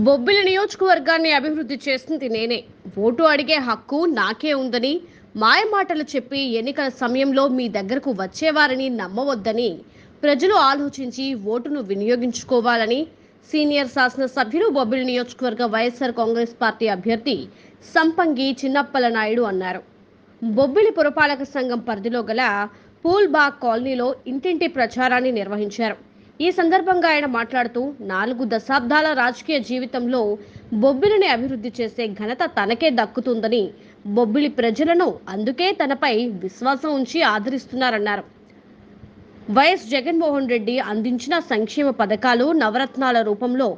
బొబ్బిలి నియోజకవర్గాన్ని అభివృద్ధి చేసింది నేనే. ఓటు అడిగే హక్కు నాకే ఉందని మాయమాటలు చెప్పి ఎన్నికల సమయంలో మీ దగ్గరకు వచ్చేవారిని నమ్మవద్దని ప్రజలు ఆలోచించి ఓటును వినియోగించుకోవాలని సీనియర్ శాసనసభ్యులు బొబ్బిలి నియోజకవర్గ వైఎస్ఆర్ కాంగ్రెస్ పార్టీ అభ్యర్థి సంపంగి చిన్నప్పల నాయుడు అన్నారు. బొబ్బిలి పురపాలక సంఘం పరిధిలో గల పూల్బాగ్ కాలనీలో ఇంటింటి ప్రచారాన్ని నిర్వహించారు. ఈ సందర్భంగా ఆయన మాట్లాడుతూ 4 దశాబ్దాల రాజకీయ జీవితంలో బొబ్బిలిని అభివృద్ధి చేసే ఘనత తనకే దక్కుతుందని, బొబ్బిలి ప్రజలను అందుకే తనపై విశ్వాసం ఉంచి ఆదరిస్తున్నారన్నారు. వైఎస్ జగన్మోహన్ రెడ్డి అందించిన సంక్షేమ పథకాలు నవరత్నాల రూపంలో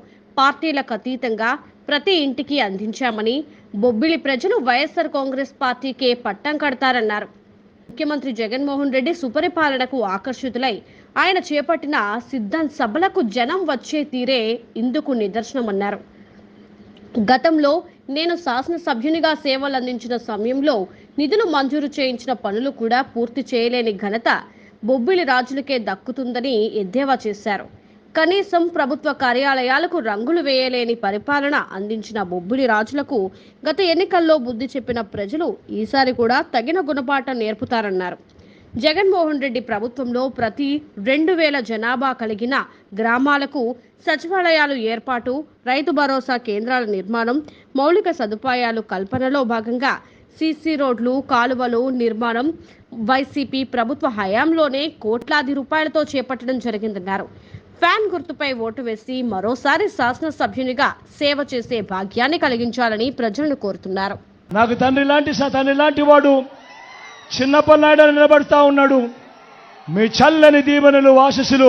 పార్టీలకు అతీతంగా ప్రతి ఇంటికి అందించామని, బొబ్బిలి ప్రజలు వైఎస్ఆర్ కాంగ్రెస్ పార్టీకే పట్టం కడతారన్నారు. ముఖ్యమంత్రి జగన్మోహన్ రెడ్డి సుపరిపాలనకు ఆకర్షితులై ఆయన చేపట్టిన సిద్ధం సభలకు జనం వచ్చే తీరే ఇందుకు నిదర్శనమన్నారు. గతంలో నేను శాసనసభ్యునిగా సేవలు అందించిన సమయంలో నిధులు మంజూరు చేయించిన పనులు కూడా పూర్తి చేయలేని ఘనత బొబ్బిలి రాజులకే దక్కుతుందని ఎద్దేవా చేశారు. కనీసం ప్రభుత్వ కార్యాలయాలకు రంగులు వేయలేని పరిపాలన అందించిన బొబ్బిలి రాజులకు గత ఎన్నికల్లో బుద్ధి చెప్పిన ప్రజలు ఈసారి కూడా తగిన గుణపాఠం నేర్పుతారన్నారు. జగన్మోహన్ రెడ్డి ప్రభుత్వంలో ప్రతి 2000 జనాభా కలిగిన గ్రామాలకు సచివాలయాలు ఏర్పాటు, రైతు భరోసా కేంద్రాల నిర్మాణం, మౌలిక సదుపాయాలు కల్పనలో భాగంగా సీసీ రోడ్లు, కాలువలు నిర్మాణం వైసీపీ ప్రభుత్వ హయాంలోనే కోట్లాది రూపాయలతో చేపట్టడం జరిగిందన్నారు. ఫ్యాన్ గుర్తుపై ఓటు వేసి మరోసారి శాసనసభ్యునిగా సేవ చేసే భాగ్యాన్ని కలిగించాలని ప్రజలను కోరుతున్నారు. నాకు తండ్రి లాంటి వాడు చిన్నప్పల నాయుడు నిలబడతా ఉన్నాడు. మీ చల్లని దీవెనలు ఆశీస్సులు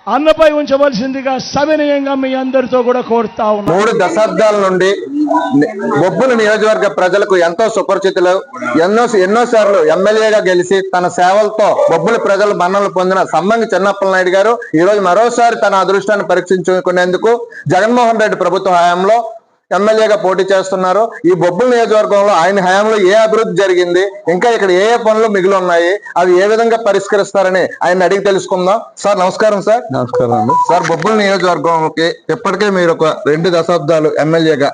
అన్నపై ఉంచవలసిందిగా సవినయంగా మీ అందరితో కూడా కోరుతా ఉన్నాను. 3 దశాబ్దాల నుండి బొబ్బిలి నియోజకవర్గ ప్రజలకు ఎంతో సుపరిచితులు, ఎన్నోసార్లు ఎమ్మెల్యేగా గెలిచి తన సేవలతో బొబ్బిలి ప్రజల మన్ననలు పొందిన సంపంగి చిన్నప్పల నాయుడు గారు ఈ రోజు మరోసారి తన అదృష్టాన్ని పరీక్షించుకునేందుకు జగన్మోహన్ రెడ్డి ప్రభుత్వ హయాంలో ఎమ్మెల్యేగా పోటీ చేస్తున్నారు. ఈ బొబ్బిలి నియోజకవర్గంలో ఆయన హయాంలో ఏ అభివృద్ధి జరిగింది, ఇంకా ఇక్కడ ఏ పనులు మిగిలి ఉన్నాయి, అవి ఏ విధంగా పరిష్కరిస్తారని ఆయన అడిగి తెలుసుకుందాం. సార్ నమస్కారం. సార్ నమస్కారం అండి. సార్ బొబ్బిలి నియోజకవర్గంకి ఇప్పటికే మీరు ఒక 2 దశాబ్దాలు ఎమ్మెల్యేగా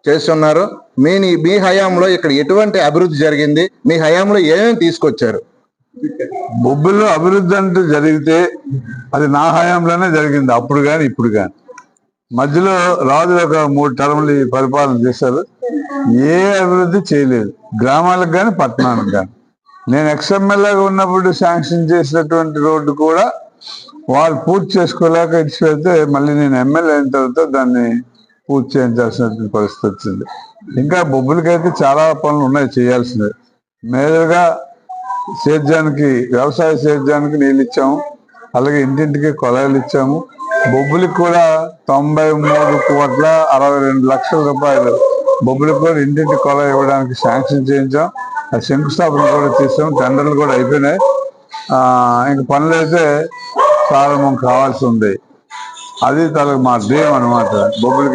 చేస్తున్నారు. మీ హయాంలో ఇక్కడ ఎటువంటి అభివృద్ధి జరిగింది, మీ హయాంలో ఏమేమి తీసుకొచ్చారు? బొబ్బిలిలో అభివృద్ధి అంటే జరిగితే అది నా హయాంలోనే జరిగింది, అప్పుడు కానీ ఇప్పుడు కానీ. మధ్యలో రాజులు ఒక 3 టర్ములు పరిపాలన చేశారు, ఏ అభివృద్ధి చేయలేదు, గ్రామాలకు కానీ పట్టణానికి కానీ. నేను ఎక్స్ఎమ్మెల్యేగా ఉన్నప్పుడు శాంక్షన్ చేసినటువంటి రోడ్డు కూడా వాళ్ళు పూర్తి చేసుకోలేక ఇచ్చిపెడితే మళ్ళీ నేను ఎమ్మెల్యే అయిన తర్వాత దాన్ని పూర్తి చేయించాల్సిన పరిస్థితి వచ్చింది. ఇంకా బొబ్బిలికైతే చాలా పనులు ఉన్నాయి చేయాల్సినవి. మేజర్గా సేద్యానికి, వ్యవసాయ సేద్యానికి నీళ్ళు ఇచ్చాము, అలాగే ఇంటింటికి కొలాయిలు ఇచ్చాము. బొబ్బిలికి కూడా 93,62,00,000 రూపాయలు బొబ్బిలికి కూడా ఇంటింటి కొలాయి ఇవ్వడానికి శాంక్షన్ చేయించాం. ఆ శంకుస్థాపన కూడా చేసాం, టెండర్లు కూడా అయిపోయినాయి. ఇంక పనులు అయితే ప్రారంభం కావాల్సి ఉంది. అది మా ధ్యేయం అనమాట. బొబ్బిలికి